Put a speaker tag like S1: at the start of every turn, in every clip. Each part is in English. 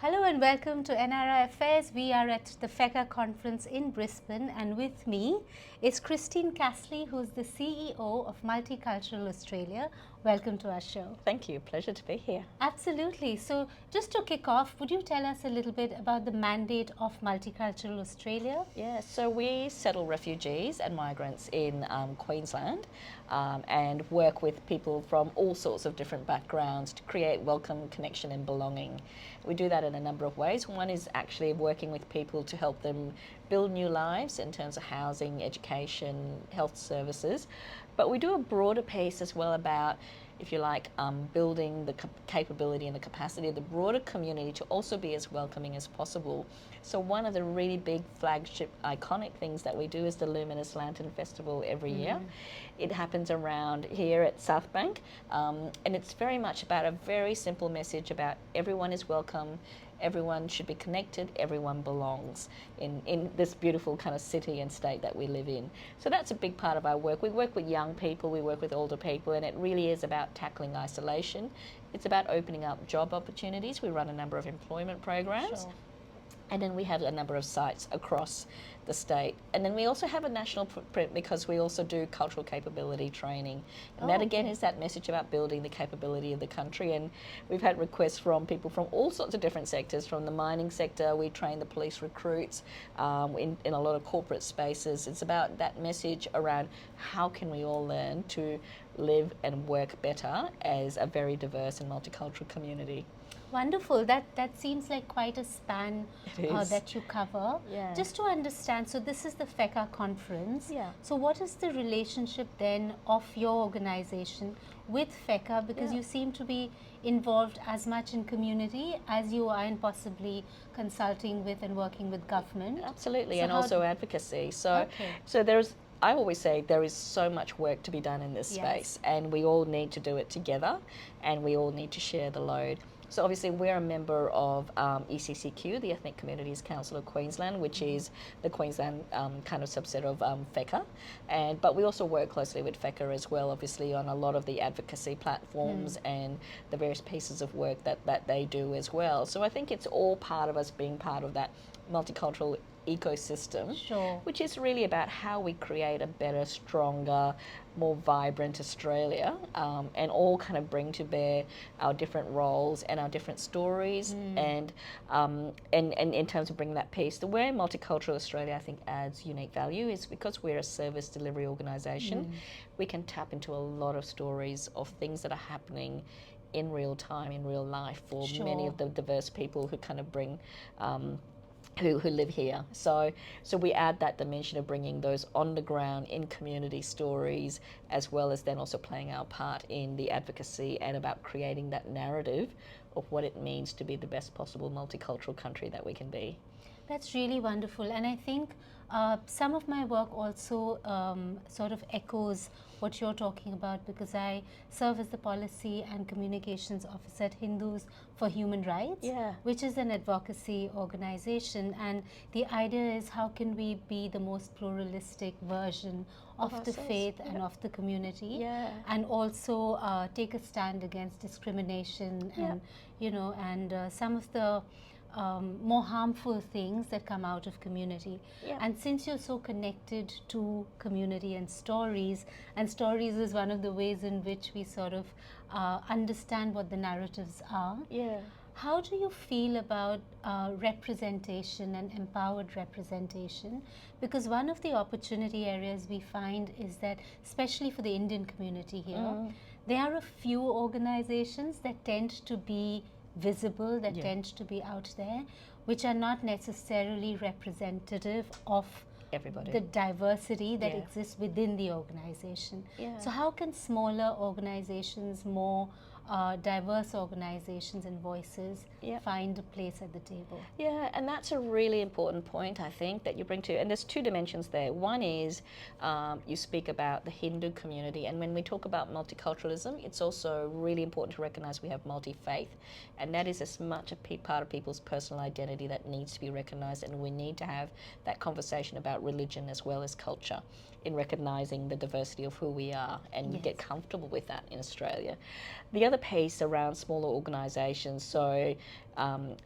S1: Hello and welcome to NRI Affairs. We are at the FECCA conference in Brisbane, and with me is Christine Castley, who's the CEO of Multicultural Australia. Welcome to our show.
S2: Thank you. Pleasure to be here.
S1: Absolutely. So just to kick off, would you tell us a little bit about the mandate of Multicultural Australia?
S2: Yeah, so we settle refugees and migrants in Queensland and work with people from all sorts of different backgrounds to create welcome, connection and belonging. We do that in a number of ways. One is actually working with people to help them build new lives in terms of housing, education, health services. But we do a broader piece as well about, if you like, building the capability and the capacity of the broader community to also be as welcoming as possible. So one of the really big flagship iconic things that we do is the Luminous Lantern Festival every year. It happens around here at South Bank, and it's very much about a very simple message about everyone is welcome, everyone should be connected, everyone belongs in this beautiful kind of city and state that we live in. So that's a big part of our work. We work with young people, we work with older people, and it really is about tackling isolation. It's about opening up job opportunities. We run a number of employment programs.
S1: Sure.
S2: And then we have a number of sites across the state. And then we also have a national footprint because we also do cultural capability training. And that again is that message about building the capability of the country. And we've had requests from people from all sorts of different sectors. From the mining sector, we train the police recruits in a lot of corporate spaces. It's about that message around how can we all learn to live and work better as a very diverse and multicultural community.
S1: Wonderful. That seems like quite a span that you cover.
S2: Yeah.
S1: Just to understand, so this is the FECCA conference.
S2: Yeah.
S1: So what is the relationship then of your organization with FECCA? Because you seem to be involved as much in community as you are in possibly consulting with and working with government.
S2: Absolutely,
S1: So
S2: and
S1: how
S2: also advocacy. So
S1: Okay.
S2: there's, I always say there is so much work to be done in this
S1: Yes.
S2: space, and we all need to do it together, and we all need to share the load. So obviously we're a member of ECCQ, the Ethnic Communities Council of Queensland, which is the Queensland kind of subset of FECCA. But we also work closely with FECCA as well, obviously, on a lot of the advocacy platforms and the various pieces of work that they do as well. So I think it's all part of us being part of that multicultural ecosystem,
S1: Sure.
S2: which is really about how we create a better, stronger, more vibrant Australia, and all kind of bring to bear our different roles and our different stories, and in terms of bringing that piece. The way Multicultural Australia, I think, adds unique value is because we're a service delivery organisation, we can tap into a lot of stories of things that are happening in real time, in real life, for many of the diverse people who kind of bring who live here. So we add that dimension of bringing those on the ground, in community stories, as well as then also playing our part in the advocacy and about creating that narrative of what it means to be the best possible multicultural country that we can be.
S1: That's really wonderful, and I think some of my work also sort of echoes what you're talking about, because I serve as the Policy and Communications Officer at Hindus for Human Rights, which is an advocacy organization, and the idea is how can we be the most pluralistic version of the faith and of the community, and also take a stand against discrimination and some of the more harmful things that come out of community. And since you're so connected to community and stories is one of the ways in which we sort of understand what the narratives are. How do you feel about representation and empowered representation? Because one of the opportunity areas we find is that, especially for the Indian community here, there are a few organizations that tend to be visible, that tend to be out there, which are not necessarily representative of
S2: everybody,
S1: the diversity that exists within the organization. So how can smaller organizations, more diverse organizations and voices find a place at the table?
S2: And that's a really important point, I think, that you bring to, and there's two dimensions there. One is you speak about the Hindu community, and when we talk about multiculturalism, it's also really important to recognize we have multi-faith, and that is as much a part of people's personal identity that needs to be recognized, and we need to have that conversation about religion as well as culture in recognizing the diversity of who we are and get comfortable with that in Australia. The other other piece around smaller organisations, so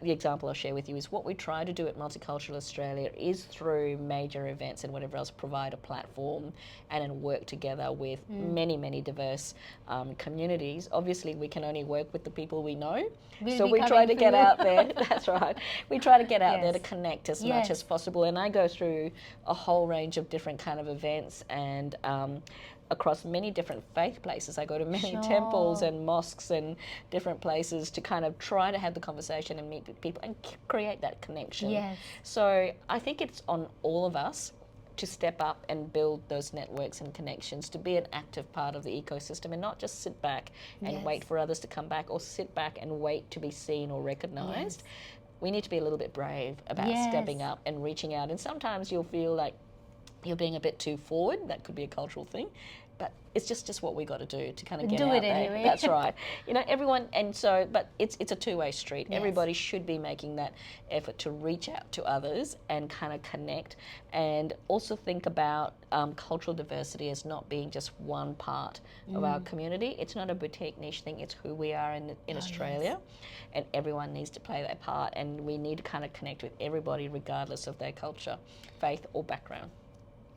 S2: the example I'll share with you is what we try to do at Multicultural Australia is through major events and whatever else provide a platform and then work together with many, many diverse communities. Obviously, we can only work with the people we know, so we try to get out there. That's right. We try to get out there to connect as much as possible. And I go through a whole range of different kind of events and across many different faith places. I go to many temples and mosques and different places to kind of try to have the conversation and meet with people and create that connection.
S1: Yes.
S2: So I think it's on all of us to step up and build those networks and connections, to be an active part of the ecosystem and not just sit back and wait for others to come back or sit back and wait to be seen or recognised. We need to be a little bit brave about stepping up and reaching out. And sometimes you'll feel like you're being a bit too forward. That could be a cultural thing. But it's just what we got to do to kind of get out there.
S1: Anyway.
S2: That's right. You know, everyone, and so, but it's a two-way street. Everybody should be making that effort to reach out to others and kind of connect, and also think about cultural diversity as not being just one part of our community. It's not a boutique niche thing. It's who we are in Australia, and everyone needs to play their part. And we need to kind of connect with everybody, regardless of their culture, faith, or background.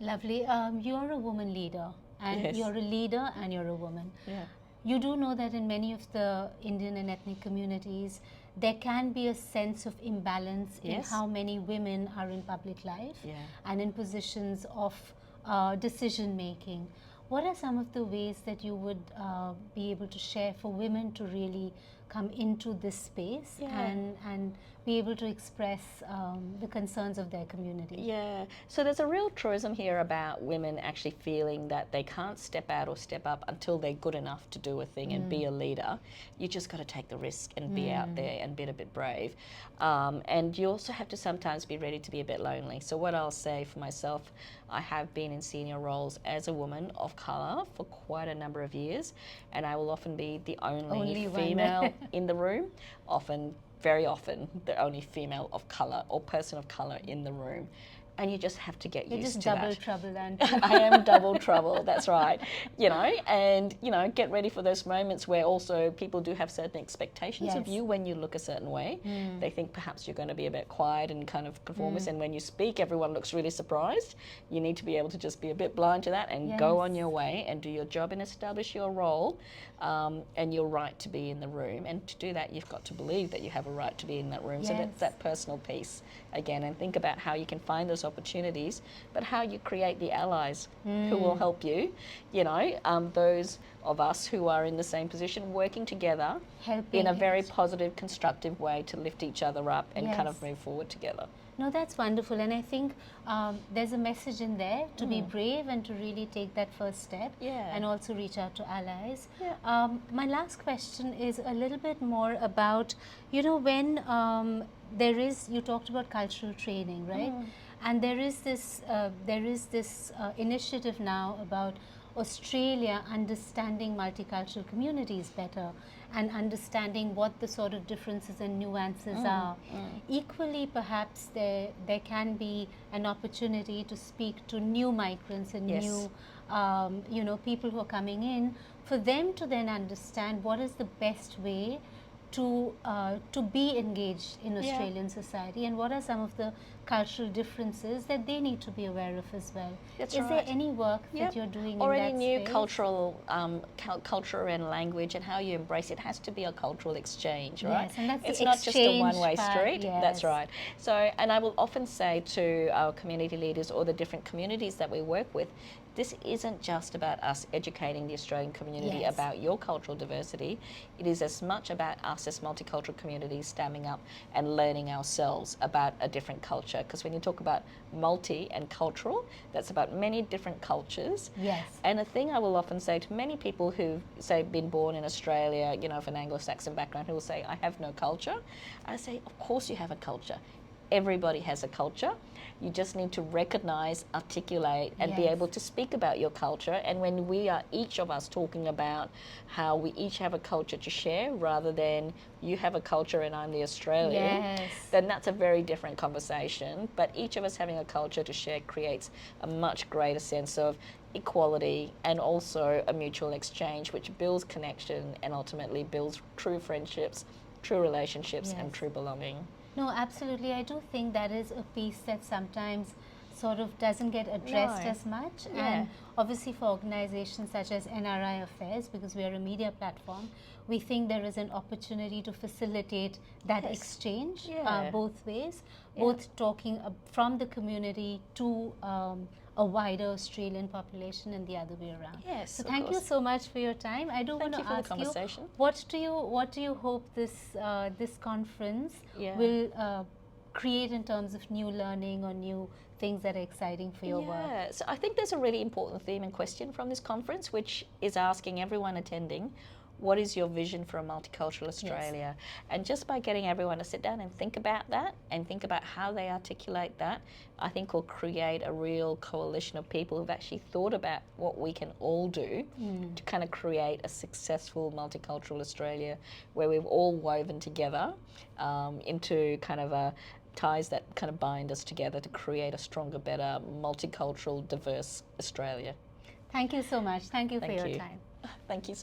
S1: Lovely. You're a woman leader. And you're a leader and you're a woman.
S2: Yeah.
S1: You do know that in many of the Indian and ethnic communities, there can be a sense of imbalance in how many women are in public life and in positions of decision making. What are some of the ways that you would be able to share for women to really come into this space and be able to express the concerns of their community?
S2: Yeah, so there's a real truism here about women actually feeling that they can't step out or step up until they're good enough to do a thing and be a leader. You just got to take the risk and be out there and be a bit brave. And you also have to sometimes be ready to be a bit lonely. So what I'll say for myself, I have been in senior roles as a woman of colour for quite a number of years, and I will often be the only female in the room, very often the only female of colour or person of colour in the room. And you just have to get used to that.
S1: You're just double trouble, aren't you?
S2: I am double trouble, that's right. You know, and, you know, get ready for those moments where also people do have certain expectations of you when you look a certain way. They think perhaps you're going to be a bit quiet and kind of conformist, and when you speak, everyone looks really surprised. You need to be able to just be a bit blind to that and go on your way and do your job and establish your role and your right to be in the room. And to do that, you've got to believe that you have a right to be in that room. So that's that personal piece again, and think about how you can find those opportunities, but how you create the allies who will help you, you know, those of us who are in the same position working together in a very positive, constructive way to lift each other up and kind of move forward together.
S1: No, that's wonderful, and I think there's a message in there to be brave and to really take that first step and also reach out to allies. My last question is a little bit more about, you know, when you talked about cultural training, right? And there is this initiative now about Australia understanding multicultural communities better and understanding what the sort of differences and nuances are. Equally, perhaps there can be an opportunity to speak to new migrants and new you know, people who are coming in, for them to then understand what is the best way to be engaged in Australian society, and what are some of the cultural differences that they need to be aware of as well. Is there any work that you're doing
S2: or
S1: in
S2: any
S1: that
S2: new
S1: space?
S2: cultural culture and language, and how you embrace it has to be a cultural exchange, right?
S1: Yes, and that's
S2: it's
S1: the
S2: not just a one-way
S1: part,
S2: street. That's right. So, and I will often say to our community leaders or the different communities that we work with, this isn't just about us educating the Australian community about your cultural diversity. It is as much about us as multicultural communities standing up and learning ourselves about a different culture. Because when you talk about multi and cultural, that's about many different cultures.
S1: Yes.
S2: And a thing I will often say to many people who've, say, been born in Australia, you know, of an Anglo-Saxon background, who will say, I have no culture. I say, of course you have a culture. everybody has a culture. You just need to recognize, articulate, and be
S1: Yes.
S2: able to speak about your culture. And when we are each of us talking about how we each have a culture to share, rather than you have a culture and I'm the Australian,
S1: Yes.
S2: then that's a very different conversation. But each of us having a culture to share creates a much greater sense of equality and also a mutual exchange, which builds connection and ultimately builds true friendships, true relationships,
S1: Yes.
S2: and true belonging.
S1: No, absolutely. I do think that is a piece that sometimes sort of doesn't get addressed
S2: No.
S1: as much.
S2: Yeah.
S1: And obviously for organizations such as NRI Affairs, because we are a media platform, we think there is an opportunity to facilitate that
S2: Yes.
S1: exchange
S2: Yeah.
S1: both ways,
S2: Yeah.
S1: both talking from the community to a wider Australian population and the other way around.
S2: Yes,
S1: So
S2: of
S1: thank you
S2: course.
S1: so much for your time. I do want
S2: Thank
S1: to
S2: you for the
S1: ask you,
S2: conversation.
S1: what do you hope this conference
S2: Yeah.
S1: will create in terms of new learning or new things that are exciting for your work?
S2: Yeah, so I think there's a really important theme and question from this conference, which is asking everyone attending, what is your vision for a multicultural Australia? And just by getting everyone to sit down and think about that and think about how they articulate that, I think will create a real coalition of people who've actually thought about what we can all do to kind of create a successful multicultural Australia where we've all woven together into kind of a ties that kind of bind us together to create a stronger, better, multicultural, diverse Australia.
S1: Thank you so much. Thank you for
S2: Thank
S1: your
S2: you.
S1: time.
S2: Thank you so